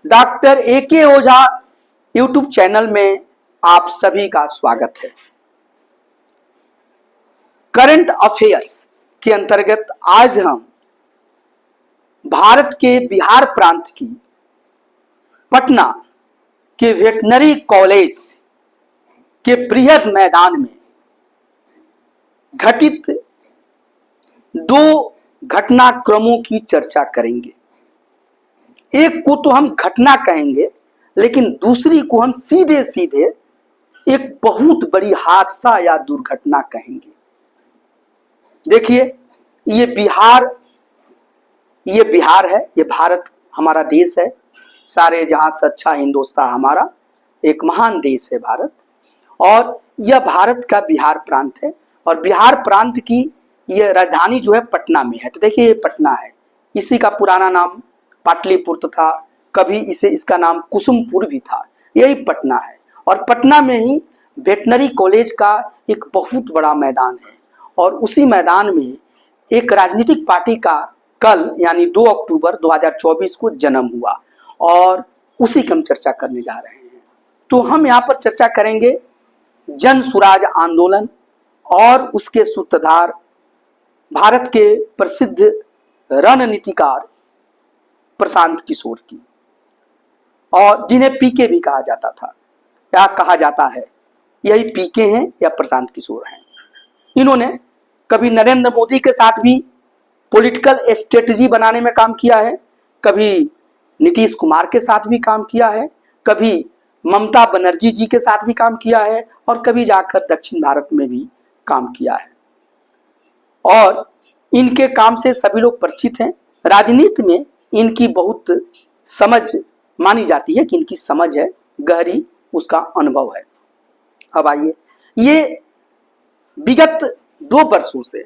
Doctor A K. Ojha YouTube channel में आप सभी का स्वागत है। करंट अफेयर्स के अंतर्गत आज हम भारत के बिहार प्रांत की पटना के वेटनरी कॉलेज के बृहद मैदान में घटित दो घटनाक्रमों की चर्चा करेंगे। एक को तो हम घटना कहेंगे, लेकिन दूसरी को हम सीधे सीधे एक बहुत बड़ी हादसा या दुर्घटना कहेंगे। देखिए, ये बिहार है, ये भारत हमारा देश है। सारे जहां से अच्छा हिंदुस्तान हमारा एक महान देश है भारत, और यह भारत का बिहार प्रांत है। और बिहार प्रांत की यह राजधानी जो है पटना में है। तो देखिए, ये पटना है। इसी का पुराना नाम पाटलिपुत्र था, कभी इसका नाम कुसुमपुर भी था। यही पटना है, और पटना में ही वेटनरी कॉलेज का एक बहुत बड़ा मैदान है। और उसी मैदान में एक राजनीतिक पार्टी का कल यानी 2 अक्टूबर 2024 को जन्म हुआ, और उसी की हम चर्चा करने जा रहे हैं। तो हम यहाँ पर चर्चा करेंगे जन सुराज आंदोलन और उसके सूत्रधार भारत के प्रसिद्ध रणनीतिकार प्रशांत किशोर की, और जिन्हें पीके भी कहा जाता था या कहा जाता है। यही पीके हैं या प्रशांत किशोर हैं। इन्होंने कभी नरेंद्र मोदी के साथ भी पॉलिटिकल स्ट्रेटजी बनाने में काम किया है, कभी नीतीश कुमार के साथ भी काम किया है, कभी ममता बनर्जी जी के साथ भी काम किया है, और कभी जाकर दक्षिण भारत में भी काम किया है। और इनके काम से सभी लोग परिचित हैं। राजनीति में इनकी बहुत समझ मानी जाती है कि इनकी समझ है गहरी, उसका अनुभव है। अब आइए, ये विगत 2 वर्षों से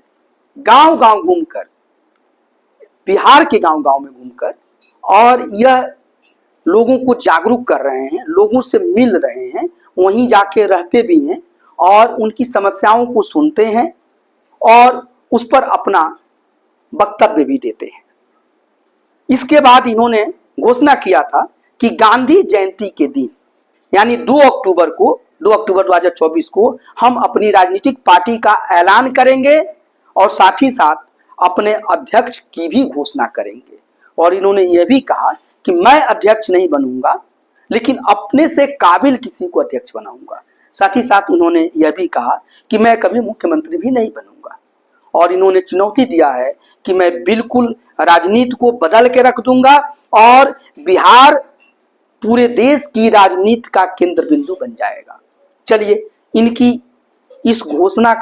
गांव-गांव घूमकर, बिहार के गांव-गांव में घूमकर, और यह लोगों को जागरूक कर रहे हैं, लोगों से मिल रहे हैं, वहीं जाके रहते भी हैं और उनकी समस्याओं को सुनते हैं और उस पर अपना वक्तव्य भी देते हैं। इसके बाद इन्होंने घोषणा किया था कि गांधी जयंती के दिन यानी 2 अक्टूबर 2024 को हम अपनी राजनीतिक पार्टी का ऐलान करेंगे और साथ ही साथ अपने अध्यक्ष की भी घोषणा करेंगे। और इन्होंने यह भी कहा कि मैं अध्यक्ष नहीं बनूंगा, लेकिन अपने से काबिल किसी को अध्यक्ष बनाऊंगा। साथ ही साथ इन्होंने यह भी कहा कि मैं कभी मुख्यमंत्री भी नहीं बनूंगा, और इन्होंने चुनौती दिया है कि मैं बिल्कुल राजनीति को बदल के रख दूंगा और बिहार पूरे देश की राजनीति का केंद्र बिंदु बन जाएगा। चलिए, इनकी इस घोषणा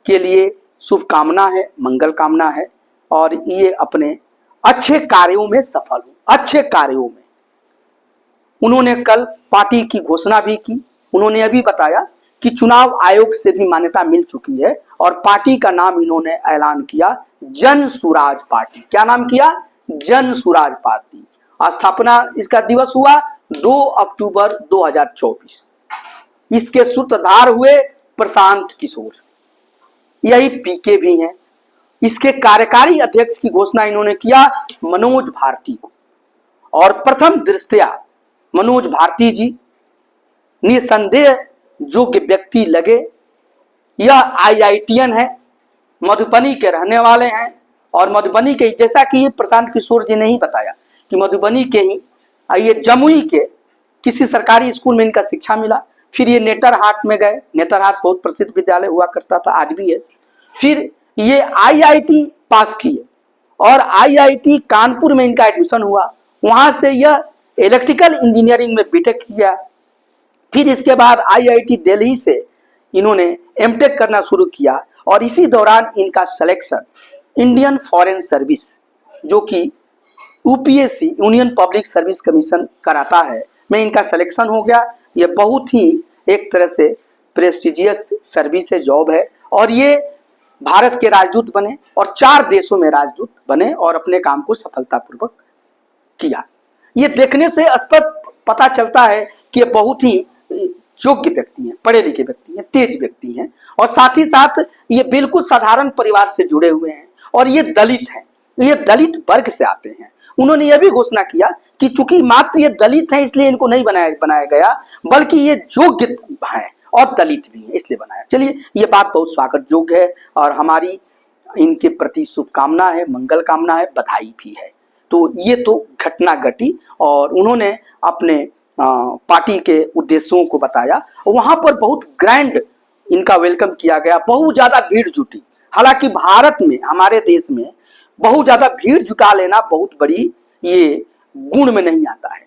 के लिए शुभकामना है, मंगल कामना है, और ये अपने अच्छे कार्यों में सफल हो। अच्छे कार्यों में उन्होंने कल पार्टी की घोषणा भी की। उन्होंने यह भी बताया कि चुनाव आयोग से भी मान्यता मिल चुकी है, और पार्टी का नाम इन्होंने ऐलान किया जन सुराज पार्टी। क्या नाम किया? जन सुराज पार्टी। स्थापना इसका दिवस हुआ 2 अक्टूबर 2024। इसके सूत्रधार हुए प्रशांत किशोर, यही पीके भी हैं। इसके कार्यकारी अध्यक्ष की घोषणा इन्होंने किया मनोज भारती को, और प्रथम दृष्टया मनोज भारती जी निसंदेह योग्य व्यक्ति लगे। यह IITian है, मधुबनी के रहने वाले हैं, और मधुबनी के, जैसा कि प्रशांत किशोर जी ने ही बताया कि मधुबनी के ही ये जमुई के किसी सरकारी स्कूल में इनका शिक्षा मिला। फिर ये नेतरहाट में गए। नेतरहाट बहुत प्रसिद्ध विद्यालय हुआ करता था, आज भी है। फिर ये IIT पास किए, और IIT कानपुर में इनका एडमिशन हुआ। वहां से यह इलेक्ट्रिकल इंजीनियरिंग में बीटेक किया। फिर इसके बाद IIT दिल्ली से इन्होंने एमटेक करना शुरू किया, और इसी दौरान इनका सिलेक्शन इंडियन फॉरेन सर्विस, जो कि UPSC union public service commission कराता है, में इनका सिलेक्शन हो गया। ये बहुत ही एक तरह से प्रेस्टिजियस सर्विस है, जॉब है, और ये भारत के राजदूत बने और 4 देशों में राजदूत बने और अपने काम को सफलतापूर्वक किया। ये देखने से स्पष्ट पता चलता है कि ये बहुत ही योग्य व्यक्ति हैं, पढ़े लिखे व्यक्ति हैं, तेज व्यक्ति हैं, और साथ ही साथ ये बिल्कुल साधारण परिवार से जुड़े हुए हैं, और ये दलित हैं, ये दलित वर्ग से आते हैं। उन्होंने यह भी घोषणा किया कि चूंकि मात्र ये दलित हैं इसलिए इनको नहीं बनाया गया, बल्कि ये योग्य हैं और दलित भी हैं इसलिए बनाया। चलिए, ये बात बहुत स्वागत योग्य है और हमारी इनके प्रति शुभकामना है, मंगल कामना है, बधाई भी है। तो ये तो घटना घटी और उन्होंने अपने पार्टी के उद्देश्यों को बताया। वहां पर बहुत ग्रैंड इनका वेलकम किया गया, बहुत ज्यादा भीड़ जुटी। हालांकि भारत में, हमारे देश में बहुत ज्यादा भीड़ जुटा लेना बहुत बड़ी ये गुण में नहीं आता है,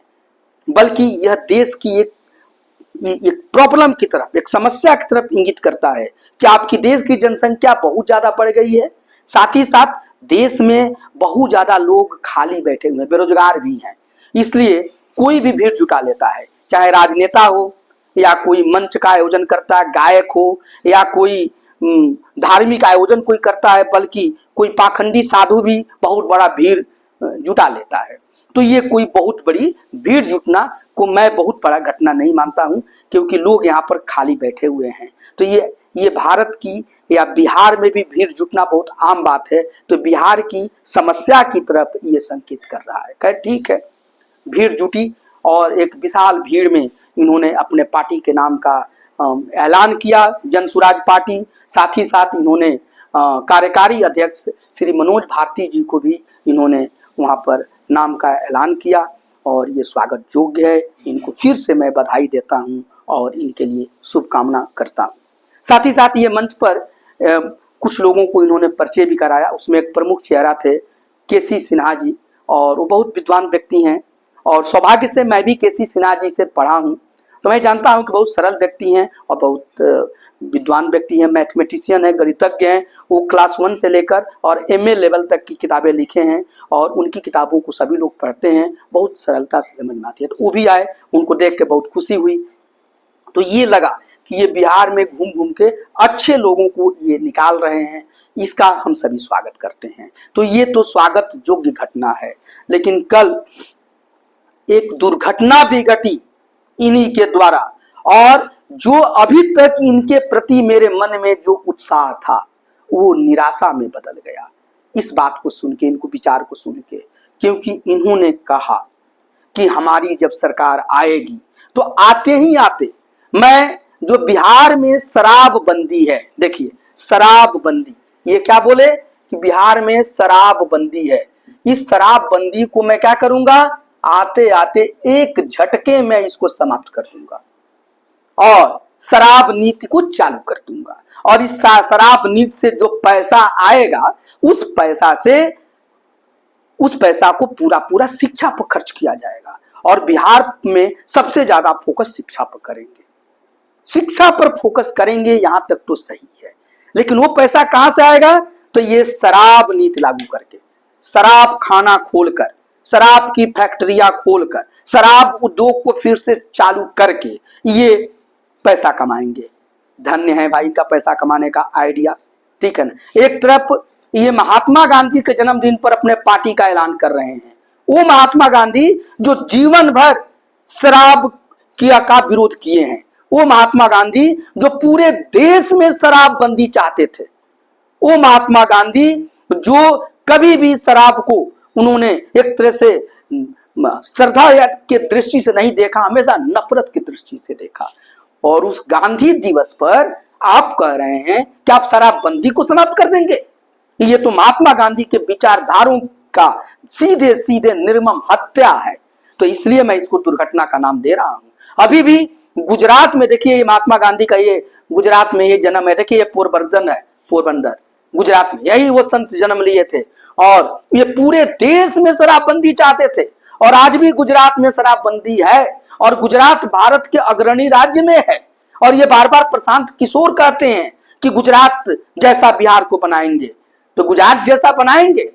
बल्कि यह देश की एक प्रॉब्लम की तरफ, एक समस्या की तरफ इंगित करता है कि आपकी देश की जनसंख्या बहुत ज्यादा बढ़ गई है, साथ ही साथ देश में बहुत ज्यादा लोग खाली बैठे हुए, बेरोजगार भी हैं। इसलिए कोई भी भीड़ जुटा लेता है, चाहे राजनेता हो या कोई मंच का आयोजन करता है, गायक हो या कोई धार्मिक आयोजन कोई करता है, बल्कि कोई पाखंडी साधु भी बहुत बड़ा भीड़ जुटा लेता है। तो ये कोई बहुत बड़ी भीड़ जुटना को मैं बहुत बड़ा घटना नहीं मानता हूं, क्योंकि लोग यहाँ पर खाली बैठे हुए हैं। तो ये भारत की या बिहार में भी भीड़ जुटना बहुत आम बात है। तो बिहार की समस्या की तरफ ये संकेत कर रहा है। खैर ठीक है, भीड़ जुटी और एक विशाल भीड़ में इन्होंने अपने पार्टी के नाम का ऐलान किया, जन सुराज पार्टी। साथ ही साथ इन्होंने कार्यकारी अध्यक्ष श्री मनोज भारती जी को भी इन्होंने वहां पर नाम का ऐलान किया और ये स्वागत योग्य है। इनको फिर से मैं बधाई देता हूं और इनके लिए शुभकामना करता हूं। साथ ही साथ ये मंच पर कुछ लोगों को इन्होंने परिचय भी कराया। उसमें एक प्रमुख चेहरा थे केसी सिन्हा जी, और वो बहुत विद्वान व्यक्ति हैं और सौभाग्य से मैं भी केसी सिन्हा जी से पढ़ा हूं, तो मैं जानता हूं कि बहुत सरल व्यक्ति हैं और बहुत विद्वान व्यक्ति हैं, मैथमेटिशियन है, गणितज्ञ हैं। वो क्लास 1 से लेकर और MA लेवल तक की किताबें लिखे हैं और उनकी किताबों को सभी लोग पढ़ते हैं, बहुत सरलता से समझ में आती है। तो वो भी आए, उनको देख के बहुत खुशी हुई। तो ये लगा कि ये बिहार में घूम घूम के अच्छे लोगों को ये निकाल रहे हैं, इसका हम सभी स्वागत करते हैं। तो ये तो स्वागत योग्य घटना है। लेकिन कल एक दुर्घटना भी घटी इन्हीं के द्वारा, और जो अभी तक इनके प्रति मेरे मन में जो उत्साह था वो निराशा में बदल गया इस बात को सुन के, इनको विचार को सुन के। क्योंकि इन्होंने कहा कि हमारी जब सरकार आएगी तो आते ही आते मैं जो बिहार में शराबबंदी है, देखिए शराबबंदी, ये क्या बोले कि बिहार में शराबबंदी है, इस शराबबंदी को मैं क्या करूंगा, आते आते एक झटके में इसको समाप्त कर दूंगा और शराब नीति को चालू कर दूंगा। और इस शराब नीति से जो पैसा आएगा उस पैसा को पूरा शिक्षा पर खर्च किया जाएगा। और बिहार में सबसे ज्यादा फोकस शिक्षा पर करेंगे, शिक्षा पर फोकस करेंगे, यहां तक तो सही है। लेकिन वो पैसा कहां से आएगा, तो ये शराब नीति लागू करके, शराब खाना खोलकर, शराब की फैक्ट्रियां खोलकर, शराब उद्योग को फिर से चालू करके ये पैसा कमाएंगे। धन्य है भाई का पैसा कमाने का आइडिया, ठीक है ना। एक तरफ ये महात्मा गांधी के जन्मदिन पर अपने पार्टी का ऐलान कर रहे हैं, वो महात्मा गांधी जो जीवन भर शराब का विरोध किए हैं, वो महात्मा गांधी जो पूरे देश में शराबबंदी चाहते थे, वो महात्मा गांधी जो कभी भी शराब को उन्होंने एक तरह से श्रद्धा के दृष्टि से नहीं देखा, हमेशा नफरत की दृष्टि से देखा। और उस गांधी दिवस पर आप कह रहे हैं कि आप शराबबंदी को समाप्त कर देंगे, ये तो महात्मा गांधी के विचारधारों का सीधे सीधे निर्मम हत्या है। तो इसलिए मैं इसको दुर्घटना का नाम दे रहा हूं। अभी भी गुजरात में देखिए, ये महात्मा गांधी का ये गुजरात में ये जन्म है, देखिए ये पोरबंदर है, पोरबंदर गुजरात में, यही वो संत जन्म लिए थे। और ये पूरे देश में शराबबंदी चाहते थे और आज भी गुजरात में शराबबंदी है और गुजरात भारत के अग्रणी राज्य में है। और ये बार बार प्रशांत किशोर कहते हैं कि गुजरात जैसा बिहार को बनाएंगे, तो गुजरात जैसा बनाएंगे,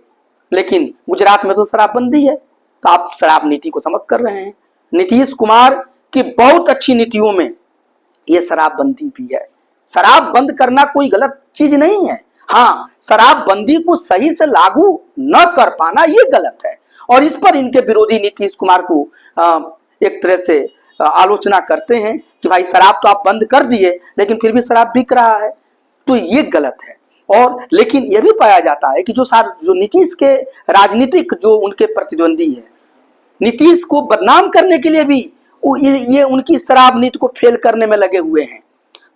लेकिन गुजरात में तो शराबबंदी है। तो आप शराब नीति को समाप्त कर रहे हैं। नीतीश कुमार की बहुत अच्छी नीतियों में ये शराबबंदी भी है। शराब बंद करना कोई गलत चीज नहीं है, हाँ, शराबबंदी को सही से लागू न कर पाना ये गलत है। और इस पर इनके विरोधी नीतीश कुमार को एक तरह से आलोचना करते हैं कि भाई शराब तो आप बंद कर दिए लेकिन फिर भी शराब बिक रहा है, तो ये गलत है। और लेकिन यह भी पाया जाता है कि जो नीतीश के राजनीतिक जो उनके प्रतिद्वंदी है, नीतीश को बदनाम करने के लिए भी ये उनकी शराब नीति को फेल करने में लगे हुए हैं।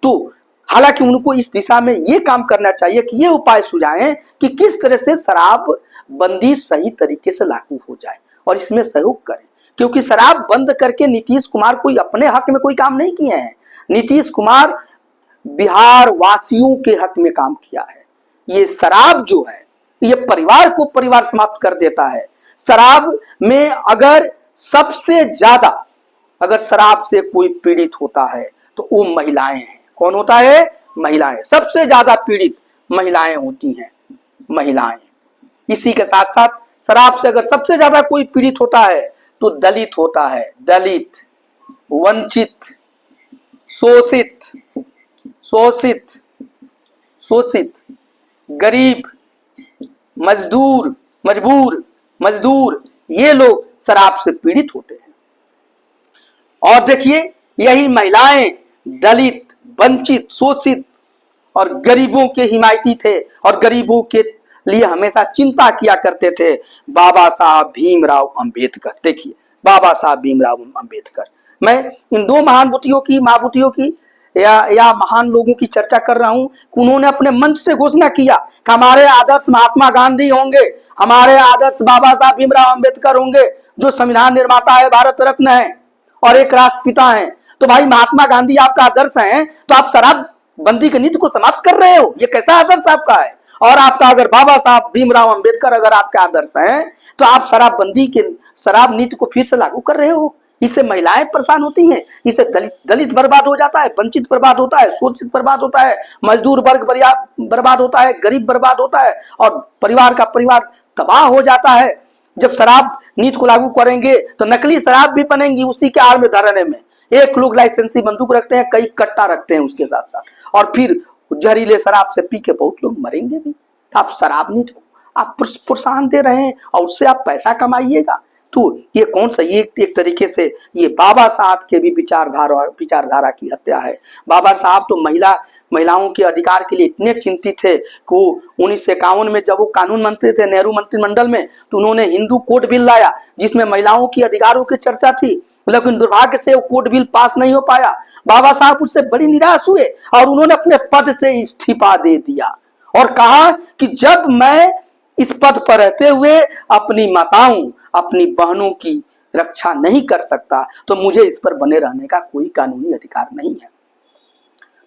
तो हालांकि उनको इस दिशा में ये काम करना चाहिए कि ये उपाय सुझाएं कि किस तरह से शराब बंदी सही तरीके से लागू हो जाए और इसमें सहयोग करें, क्योंकि शराब बंद करके नीतीश कुमार कोई अपने हक में कोई काम नहीं किए हैं। नीतीश कुमार बिहार वासियों के हक में काम किया है। ये शराब जो है ये परिवार को परिवार समाप्त कर देता है। शराब में अगर सबसे ज्यादा अगर शराब से कोई पीड़ित होता है तो वो महिलाएं हैं। कौन होता है? महिलाएं। सबसे ज्यादा पीड़ित महिलाएं होती हैं, महिलाएं। इसी के साथ साथ शराब से अगर सबसे ज्यादा कोई पीड़ित होता है तो दलित होता है। दलित, वंचित, शोषित, शोषित, शोषित, गरीब, मजदूर, मजदूर, ये लोग शराब से पीड़ित होते हैं। और देखिए यही महिलाएं दलित, वंचित, शोषित और गरीबों के हिमायती थे और गरीबों के लिए हमेशा चिंता किया करते थे बाबा साहब भीमराव अंबेडकर। देखिए बाबा साहब भीमराव अंबेडकर, मैं इन दो महाभूतियों की या महान लोगों की चर्चा कर रहा हूं कि उन्होंने अपने मंच से घोषणा किया कि हमारे आदर्श महात्मा गांधी होंगे, हमारे आदर्श बाबा साहब भीमराव अंबेडकर होंगे, जो संविधान निर्माता है, भारत रत्न है और एक राष्ट्रपिता है। तो भाई महात्मा गांधी आपका आदर्श है, तो आप शराब बंदी की नीति को समाप्त कर रहे हो, ये कैसा आदर्श आपका है? और आपका अगर बाबा साहब भीमराव अंबेडकर अगर आपके आदर्श हैं तो आप शराब नीति को फिर से लागू कर रहे हो। इससे महिलाएं परेशान होती हैं, इससे दलित बर्बाद हो जाता है, वंचित बर्बाद होता है, शोषित बर्बाद होता है, मजदूर वर्ग बर्बाद होता है, गरीब बर्बाद होता है और परिवार का परिवार तबाह हो जाता है। जब शराब नीति को लागू करेंगे तो नकली शराब भी बनेंगी उसी के आड़ में धरने में। एक लोग लाइसेंसी बंदूक रखते हैं, कई कट्टा रखते हैं उसके साथ साथ, और फिर जहरीले शराब से पी के बहुत लोग मरेंगे भी। तो आप शराब नीति को आप प्रोत्साहन दे रहे हैं और उससे आप पैसा कमाइएगा। तो ये कौन सा, ये एक तरीके से ये बाबा साहब के भी विचारधारा की हत्या है। बाबा साहब तो महिलाओं के अधिकार के लिए इतने चिंतित थे कि 1951 में जब वो कानून मंत्री थे नेहरू मंत्रिमंडल में, तो उन्होंने हिंदू कोड बिल लाया जिसमें महिलाओं की अधिकारों की चर्चा थी, लेकिन दुर्भाग्य से वो कोड बिल पास नहीं हो पाया। बाबा साहब उससे बड़ी निराश हुए और उन्होंने अपने पद से इस्तीफा दे दिया और कहा कि जब मैं इस पद पर रहते हुए अपनी माताओं, अपनी बहनों की रक्षा नहीं कर सकता तो मुझे इस पर बने रहने का कोई कानूनी अधिकार नहीं है।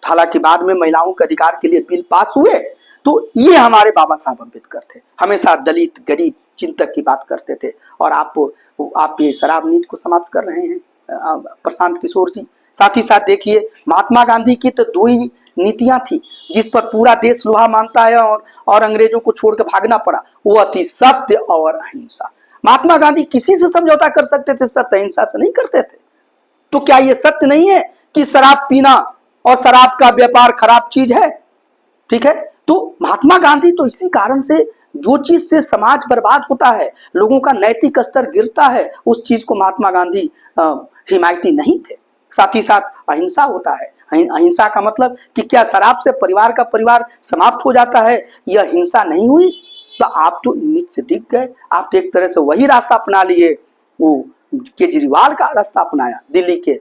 हालांकि बाद में महिलाओं के अधिकार के लिए बिल पास हुए। तो ये हमारे बाबा साहब अम्बेडकर थे, हमेशा दलित, गरीब, चिंतक की बात करते थे। और आप ये शराब नीति को समाप्त कर रहे हैं प्रशांत किशोर जी। साथ ही साथ देखिए महात्मा गांधी की तो दो ही नीतियां थी जिस पर पूरा देश लोहा मानता है और अंग्रेजों को छोड़कर भागना पड़ा, वो थी सत्य और अहिंसा। महात्मा गांधी किसी से समझौता कर सकते थे, सत्य अहिंसा से नहीं करते थे। तो क्या ये सत्य नहीं है कि शराब पीना और शराब का व्यापार खराब चीज है? ठीक है, तो महात्मा गांधी तो इसी कारण से जो चीज से समाज बर्बाद होता है, लोगों का नैतिक स्तर गिरता है, उस चीज को महात्मा गांधी हिमायती नहीं थे। साथ ही साथ अहिंसा होता है। अहिंसा का मतलब कि क्या शराब से परिवार का परिवार समाप्त हो जाता है? यह हिंसा नहीं हुई। तो आप तो नीति से दिख गए, आप तो एक तरह से वही रास्ता अपना लिए, वो केजरीवाल का रास्ता अपनाया दिल्ली के,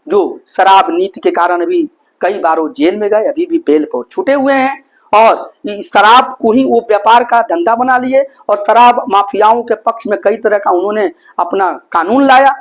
जो शराब नीति के कारण अभी कई बार वो जेल में गए, अभी भी बेल पर छूटे हुए हैं। और शराब को ही वो व्यापार का धंधा बना लिए और शराब माफियाओं के पक्ष में कई तरह का उन्होंने अपना कानून लाया।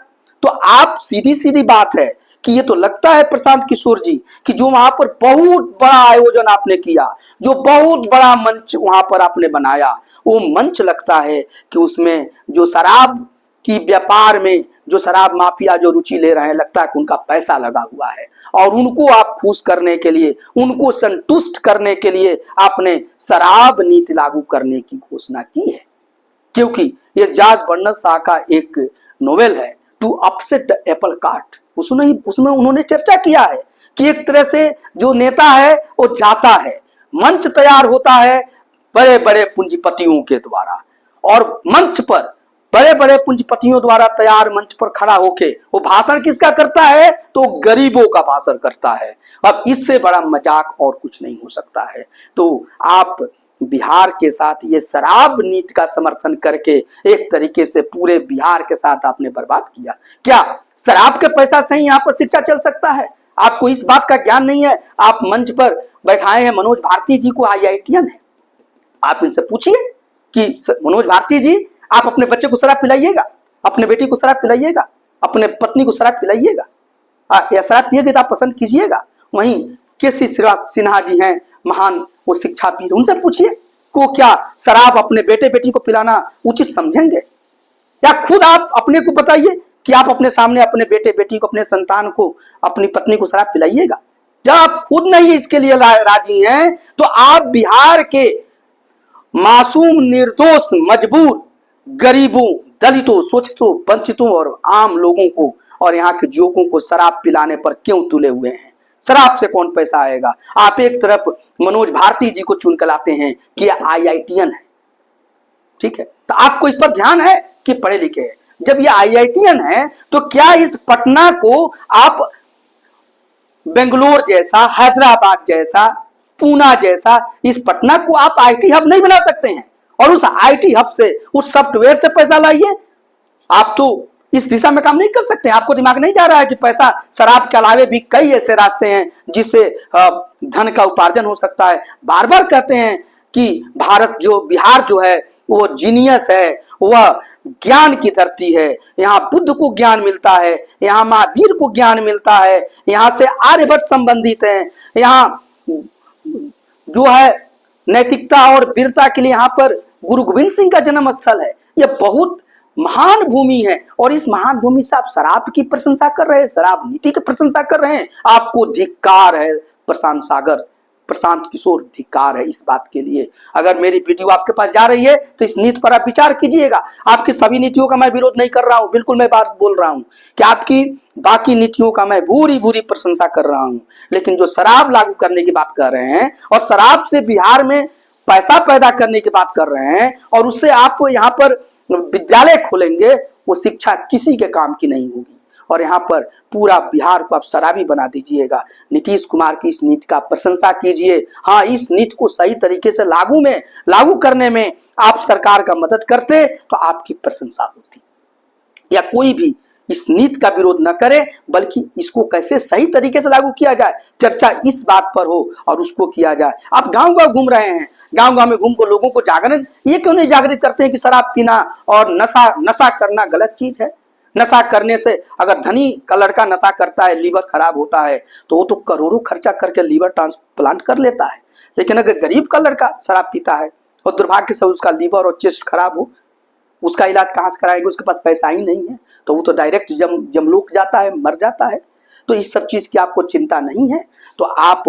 तो आप सीधी बात है कि ये तो लगता है प्रशांत किशोर जी कि जो वहां पर बहुत बड़ा आयोजन आपने किया, जो बहुत बड़ा मंच वहां पर आपने बनाया, वो मंच लगता है कि उसमें जो शराब की व्यापार में जो शराब माफिया जो रुचि ले रहे हैं, लगता है कि उनका पैसा लगा हुआ है और उनको आप खुश करने के लिए, उनको संतुष्ट करने के लिए आपने शराब नीति लागू करने की घोषणा की है। क्योंकि ये जॉर्ज बर्नार्ड शॉ का एक नोवेल है to upset the apple cart, उसमें उन्होंने चर्चा किया है कि एक तरह से जो नेता है वो जाता है, मंच तैयार होता है बड़े बड़े पूंजीपतियों के द्वारा, और मंच पर बड़े बड़े पूंजीपतियों द्वारा तैयार मंच पर खड़ा होके वो भाषण किसका करता है? तो गरीबों का भाषण करता है। अब इससे बड़ा मजाक और कुछ नहीं हो सकता है। तो आप बिहार के साथ ये शराब नीति का समर्थन करके एक तरीके से पूरे बिहार के साथ आपने बर्बाद किया। क्या शराब के पैसा से ही यहाँ पर शिक्षा चल सकता है? आपको इस बात का ज्ञान नहीं है। आप मंच पर बैठाए हैं मनोज भारती जी को, IITian है, आप इनसे पूछिए कि मनोज भारती जी, आप अपने बच्चे को शराब पिलाइएगा, अपने बेटी को शराब पिलाइएगा, अपने पत्नी को शराब पिलाइएगा, या शराब पिएगा तो आप पसंद कीजिएगा? वहीं केसी सिन्हा जी हैं, महान वो शिक्षाविद, उनसे पूछिए को क्या शराब अपने बेटे बेटी को पिलाना उचित समझेंगे? या खुद आप अपने को बताइए कि आप अपने सामने अपने बेटे बेटी को, अपने संतान को, अपनी पत्नी को शराब पिलाइएगा? जब आप खुद नहीं इसके लिए राजी हैं तो आप बिहार के मासूम, निर्दोष, मजबूर, गरीबों, दलितों, शोषितों, वंचितों और आम लोगों को और यहाँ के युवकों को शराब पिलाने पर क्यों तुले हुए हैं? शराब से कौन पैसा आएगा? आप एक तरफ मनोज भारती जी को चुन कर लाते हैं कि IITian है, ठीक है, तो आपको इस पर ध्यान है कि पढ़े लिखे हैं। जब ये IITian है तो क्या इस पटना को आप बेंगलोर जैसा, हैदराबाद जैसा, पूना जैसा, इस पटना को आप IT हब नहीं बना सकते हैं? और उस IT हब से, उस सॉफ्टवेयर से पैसा लाइए। आप तो इस दिशा में काम नहीं कर सकते। आपको दिमाग नहीं जा रहा है कि पैसा, शराब के अलावे भी कई ऐसे रास्ते हैं जिससे धन का उपार्जन हो सकता है। बार बार कहते हैं कि बिहार जो है वो जीनियस है, वह ज्ञान की धरती है, यहाँ बुद्ध को ज्ञान मिलता है, यहाँ महावीर को ज्ञान मिलता है, यहाँ से आर्यभट्ट संबंधित है, यहाँ जो है नैतिकता और वीरता के लिए यहाँ पर गुरु गोविंद सिंह का जन्म स्थल है। यह बहुत महान भूमि है और इस महान भूमि से आप शराब की प्रशंसा कर रहे हैं, शराब नीति की प्रशंसा कर रहे हैं। आपको धिक्कार है प्रशांत किशोर, धिक्कार है इस बात के लिए। अगर मेरी वीडियो आपके पास जा रही है तो इस नीति पर आप विचार कीजिएगा। आपकी सभी नीतियों का मैं विरोध नहीं कर रहा हूं, बिल्कुल मैं बात बोल रहा हूं कि आपकी बाकी नीतियों का मैं भूरी भूरी प्रशंसा कर रहा हूं, लेकिन जो शराब लागू करने की बात कर रहे हैं और शराब से बिहार में पैसा पैदा करने की बात कर रहे हैं और उससे आप यहाँ पर विद्यालय खोलेंगे, वो शिक्षा किसी के काम की नहीं होगी और यहाँ पर पूरा बिहार को आप शराबी बना दीजिएगा। नीतीश कुमार की इस नीति का प्रशंसा कीजिए। हाँ, इस नीति को सही तरीके से लागू करने में आप सरकार का मदद करते तो आपकी प्रशंसा होती। या कोई भी इस नीति का विरोध न करे, बल्कि इसको कैसे सही तरीके से लागू किया जाए, चर्चा इस बात पर हो और उसको किया जाए। आप गांव गांव घूम रहे हैं, गांव गांव में घूम को लोगों को जागरण ये क्यों नहीं जागृत करते हैं कि शराब पीना और नशा करना गलत चीज है? नशा करने से, अगर धनी का लड़का नशा करता है, लीवर खराब होता है, तो वो तो करोड़ों खर्चा करके लीवर ट्रांसप्लांट कर लेता है। लेकिन अगर गरीब का लड़का शराब पीता है और दुर्भाग्य से उसका लीवर और चेस्ट खराब हो, उसका इलाज कहाँ से कराएगा? उसके पास पैसा ही नहीं है, तो वो तो डायरेक्ट जमलोक जाता है, मर जाता है। तो इस सब चीज की आपको चिंता नहीं है, तो आप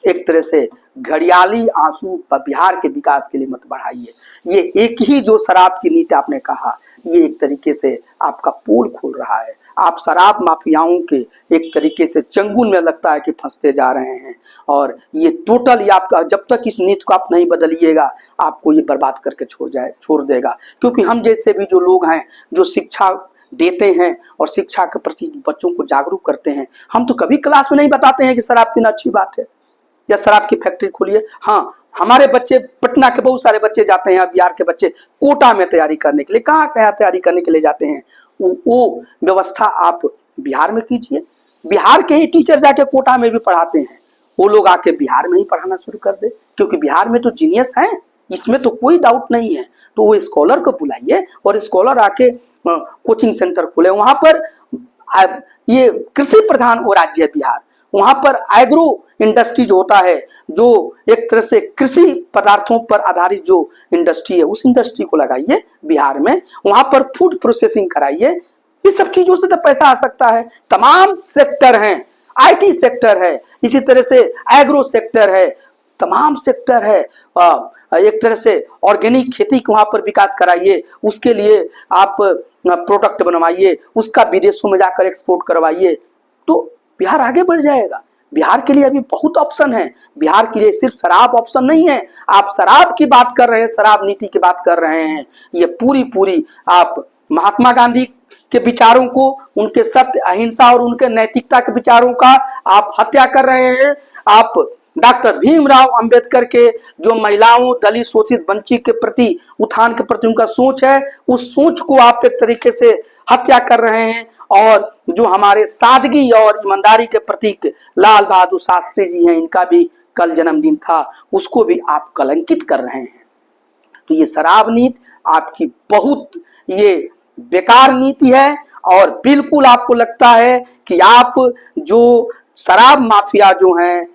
एक तरह से घड़ियाली आंसू बिहार के विकास के लिए मत बढ़ाइए। ये एक ही जो शराब की नीति आपने कहा, ये एक तरीके से आपका पोल खोल रहा है। आप शराब माफियाओं के एक तरीके से चंगुल में लगता है कि फंसते जा रहे हैं और ये टोटल आपका, जब तक इस नीति को आप नहीं बदलिएगा, आपको ये बर्बाद करके छोड़ देगा। क्योंकि हम जैसे भी जो लोग हैं जो शिक्षा देते हैं और शिक्षा के प्रति बच्चों को जागरूक करते हैं, हम तो कभी क्लास में नहीं बताते हैं कि शराब पीना अच्छी बात है या शराब की फैक्ट्री खोलिए। हाँ, हमारे बच्चे, पटना के बहुत सारे बच्चे जाते हैं, बिहार के बच्चे कोटा में तैयारी करने के लिए, कहाँ तैयारी करने के लिए जाते हैं, वो व्यवस्था आप बिहार में कीजिए। बिहार के ही टीचर जाके कोटा में भी पढ़ाते हैं, वो लोग आके बिहार में ही पढ़ाना शुरू कर दे, क्योंकि बिहार में तो जीनियस हैं, इसमें तो कोई डाउट नहीं है। तो वो स्कॉलर को बुलाइए और स्कॉलर आके कोचिंग सेंटर खोले। वहां पर ये कृषि प्रधान वो राज्य है बिहार, वहां पर एग्रो इंडस्ट्री जो होता है, जो एक तरह से कृषि पदार्थों पर आधारित जो इंडस्ट्री है, उस इंडस्ट्री को लगाइए बिहार में। वहां पर फूड प्रोसेसिंग कराइए। इस सब चीजों से तो पैसा आ सकता है। तमाम सेक्टर हैं, IT सेक्टर है, इसी तरह से एग्रो सेक्टर है, तमाम सेक्टर है। एक तरह से ऑर्गेनिक खेती को वहां पर विकास कराइए, उसके लिए आप प्रोडक्ट बनवाइए, उसका विदेशों में जाकर एक्सपोर्ट करवाइए, तो बिहार आगे बढ़ जाएगा। बिहार के लिए अभी बहुत ऑप्शन है। बिहार के लिए सिर्फ शराब ऑप्शन नहीं है। आप शराब की बात कर रहे हैं, शराब नीति की बात कर रहे हैं, ये पूरी आप महात्मा गांधी के विचारों को, उनके सत्य, अहिंसा और उनके नैतिकता के विचारों का आप हत्या कर रहे हैं। आप डॉक्टर भीमराव अंबेडकर के जो महिलाओं, दलित, शोषित, वंचित के प्रति, उत्थान के प्रति उनका सोच है, उस सोच को आप एक तरीके से हत्या कर रहे हैं। और जो हमारे सादगी और ईमानदारी के प्रतीक लाल बहादुर शास्त्री जी हैं, इनका भी कल जन्मदिन था, उसको भी आप कलंकित कर रहे हैं। तो ये शराब नीति आपकी बहुत ये बेकार नीति है। और बिल्कुल आपको लगता है कि आप जो शराब माफिया जो हैं,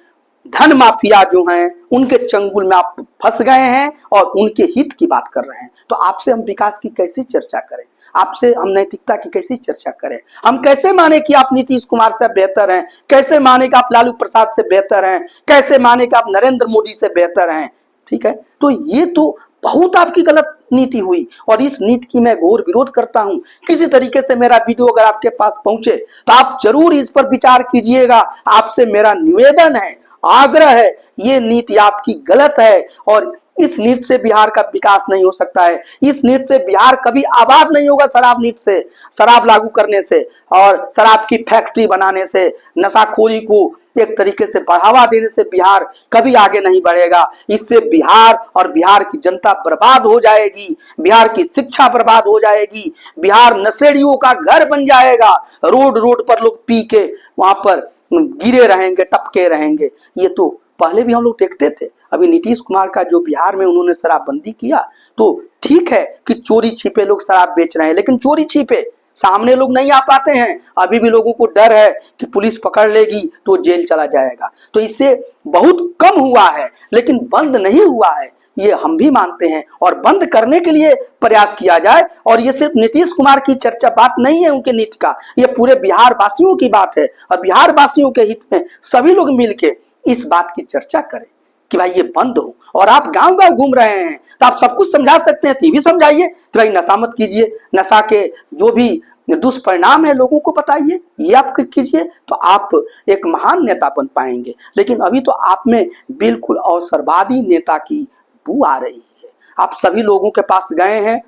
धन माफिया जो हैं, उनके चंगुल में आप फंस गए हैं और उनके हित की बात कर रहे हैं। तो आपसे हम विकास की कैसे चर्चा करें, आपसे हम नैतिकता की कैसे चर्चा करें? हम कैसे माने कि आप नीतीश कुमार से बेहतर हैं? कैसे माने कि आप लालू प्रसाद से बेहतर हैं? कैसे माने कि आप नरेंद्र मोदी से बेहतर हैं? ठीक है, तो ये तो बहुत आपकी गलत नीति हुई और इस नीति की मैं घोर विरोध करता हूं। किसी तरीके से मेरा वीडियो अगर आपके पास पहुंचे तो आप जरूर इस पर विचार कीजिएगा। आपसे मेरा निवेदन है, आग्रह है, ये नीति आपकी गलत है और इस नीति से बिहार का विकास नहीं हो सकता है। इस नीति से बिहार कभी आबाद नहीं होगा। शराब नीति से, शराब लागू करने से और शराब की फैक्ट्री बनाने से, नशाखोरी को एक तरीके से बढ़ावा देने से बिहार कभी आगे नहीं बढ़ेगा। इससे बिहार और बिहार की जनता बर्बाद हो जाएगी, बिहार की शिक्षा बर्बाद हो जाएगी, बिहार नशेड़ियों का घर बन जाएगा। रोड रोड पर लोग पी के वहां पर गिरे रहेंगे, टपके रहेंगे। ये तो पहले भी हम लोग देखते थे। अभी नीतीश कुमार का जो बिहार में उन्होंने शराबबंदी किया, तो ठीक है कि चोरी छिपे लोग शराब बेच रहे हैं, लेकिन चोरी छिपे सामने लोग नहीं आ पाते हैं। अभी भी लोगों को डर है कि पुलिस पकड़ लेगी तो जेल चला जाएगा। तो इससे बहुत कम हुआ है, लेकिन बंद नहीं हुआ है, ये हम भी मानते हैं और बंद करने के लिए प्रयास किया जाए। और ये सिर्फ नीतीश कुमार की चर्चा बात नहीं है उनके नीति का, ये पूरे बिहार वासियों की बात है और बिहार वासियों के हित में सभी लोग मिलके इस बात की चर्चा करें कि भाई ये बंद हो। और आप गांव गांव घूम रहे हैं तो आप सब कुछ समझा सकते हैं, टीवी समझाइए कि भाई नशा मत कीजिए, नशा के जो भी दुष्परिणाम है लोगों को बताइए, ये आप कीजिए, तो आप एक महान नेता बन पाएंगे। लेकिन अभी तो आप में बिल्कुल अवसरवादी नेता की बू आ रही है। आप सभी लोगों के पास गए हैं,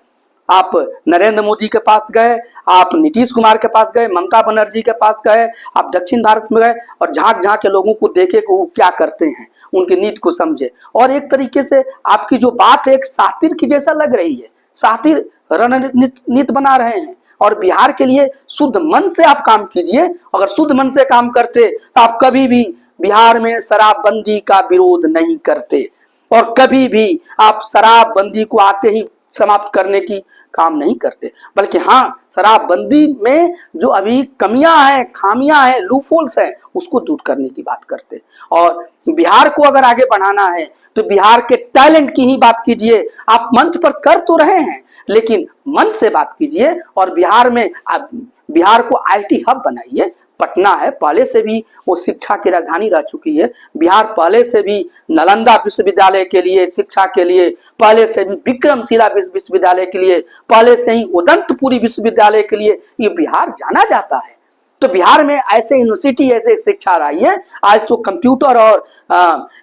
आप नरेंद्र मोदी के पास गए, आप नीतीश कुमार के पास गए, ममता बनर्जी के पास गए, आप दक्षिण भारत में गए और झांक झांक के लोगों को देखे कि वो क्या करते हैं, उनकी नीति को समझे। और एक तरीके से आपकी जो बात है एक सातिर की जैसा लग रही है, सातिर रणनीति बना रहे हैं। और बिहार के लिए शुद्ध मन से आप काम कीजिए। अगर शुद्ध मन से काम करते तो आप कभी भी बिहार में शराबबंदी का विरोध नहीं करते और कभी भी आप शराबबंदी को आते ही समाप्त करने की काम नहीं करते, बल्कि हाँ, शराबबंदी में जो अभी कमियां हैं, खामियां हैं, लूपहोल्स हैं, उसको दूर करने की बात करते। और बिहार को अगर आगे बढ़ाना है तो बिहार के टैलेंट की ही बात कीजिए। आप मंच पर कर तो रहे हैं, लेकिन मन से बात कीजिए और बिहार में बिहार को आईटी हब बनाइए। पटना है, पहले से भी वो शिक्षा की राजधानी रह चुकी है। बिहार पहले से भी नालंदा विश्वविद्यालय के लिए शिक्षा के लिए, पहले से भी विक्रमशिला विश्वविद्यालय के लिए, पहले से ही उदंतपुरी विश्वविद्यालय के लिए ये बिहार जाना जाता है। तो बिहार में ऐसे यूनिवर्सिटी, ऐसे शिक्षा रही है। आज तो कंप्यूटर और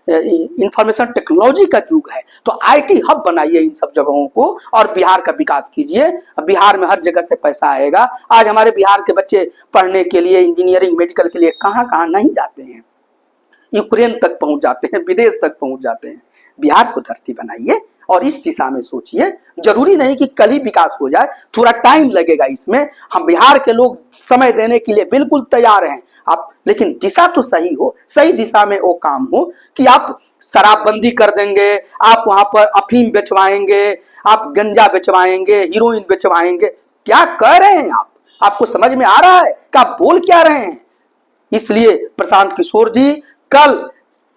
इंफॉर्मेशन टेक्नोलॉजी का युग है, तो आईटी हब बनाइए इन सब जगहों को और बिहार का विकास कीजिए। बिहार में हर जगह से पैसा आएगा। आज हमारे बिहार के बच्चे पढ़ने के लिए, इंजीनियरिंग, मेडिकल के लिए कहाँ कहाँ नहीं जाते हैं, यूक्रेन तक पहुंच जाते हैं, विदेश तक पहुंच जाते हैं। बिहार को धरती बनाइए और इस दिशा में सोचिए। जरूरी नहीं कि कल ही विकास हो जाए, थोड़ा टाइम लगेगा इसमें। हम बिहार के लोग समय देने के लिए बिल्कुल तैयार हैं आप, लेकिन दिशा तो सही हो, सही दिशा में वो काम हो कि आप शराबबंदी कर देंगे, आप वहां पर अफीम बेचवाएंगे, आप गंजा बेचवाएंगे, हीरोइन बेचवाएंगे। क्या कह रहे हैं आप? आपको समझ में आ रहा है कि आप बोल क्या रहे हैं? इसलिए प्रशांत किशोर जी, कल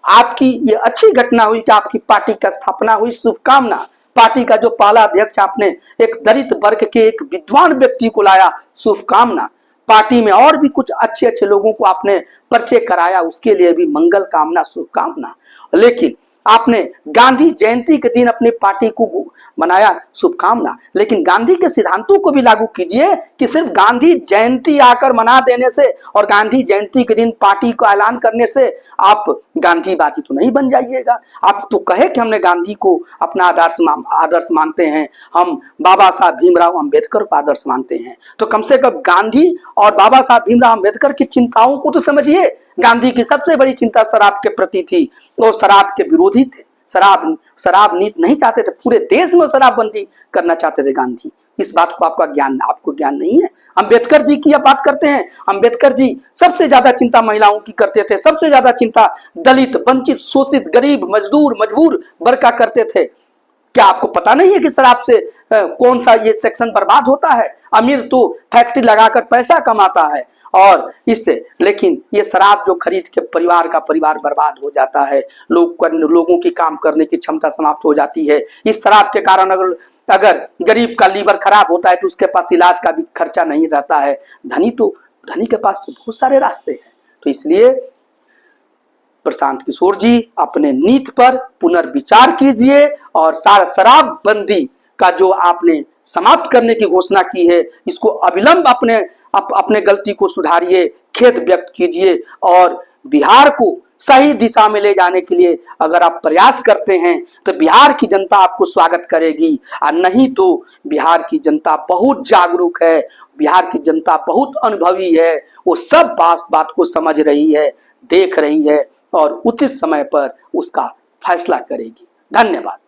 आपकी ये अच्छी घटना हुई कि आपकी पार्टी का स्थापना हुई, शुभकामना। पार्टी का जो पहला अध्यक्ष आपने एक दलित वर्ग के एक विद्वान व्यक्ति को लाया, शुभकामना। पार्टी में और भी कुछ अच्छे अच्छे लोगों को आपने परिचय कराया, उसके लिए भी मंगल कामना, शुभकामना। लेकिन आपने गांधी जयंती के दिन अपनी पार्टी को मनाया, शुभकामना। लेकिन गांधी के सिद्धांतों को भी लागू कीजिए कि सिर्फ गांधी जयंती आकर मना देने से और गांधी जयंती के दिन पार्टी को ऐलान करने से आप गांधीवादी तो नहीं बन जाइएगा। आप तो कहे कि हमने गांधी को अपना आदर्श मानते हैं, हम बाबा साहब भीमराव अंबेडकर को आदर्श मानते हैं। तो कम से कम गांधी और बाबा साहब भीमराव अंबेडकर की चिंताओं को तो समझिए। गांधी की सबसे बड़ी चिंता शराब के प्रति थी और शराब के विरोधी थे। शराब नीति नहीं चाहते थे, पूरे देश में शराबबंदी करना चाहते थे गांधी। इस बात को आपको ज्ञान नहीं है। अंबेडकर जी की बात करते हैं, अंबेडकर जी सबसे ज्यादा चिंता महिलाओं की करते थे, सबसे ज्यादा चिंता दलित, वंचित, शोषित, गरीब, मजबूर वर्ग का करते थे। क्या आपको पता नहीं है कि शराब से कौन सा ये सेक्शन बर्बाद होता है? अमीर तो फैक्ट्री लगाकर पैसा कमाता है और इससे, लेकिन ये शराब जो खरीद के परिवार का परिवार बर्बाद हो जाता है, लोगों की काम करने की क्षमता समाप्त हो जाती है। इस शराब के कारण अगर गरीब का लीवर खराब होता है तो उसके पास इलाज का भी खर्चा नहीं रहता है। धनी के पास तो बहुत सारे रास्ते हैं। तो इसलिए प्रशांत किशोर जी अपने नीति पर पुनर्विचार कीजिए और शराबबंदी का जो आपने समाप्त करने की घोषणा की है, इसको अविलंब अपने गलती को सुधारिए, खेद व्यक्त कीजिए और बिहार को सही दिशा में ले जाने के लिए अगर आप प्रयास करते हैं तो बिहार की जनता आपको स्वागत करेगी, और नहीं तो बिहार की जनता बहुत जागरूक है, बिहार की जनता बहुत अनुभवी है, वो सब बात को समझ रही है, देख रही है और उचित समय पर उसका फैसला करेगी। धन्यवाद।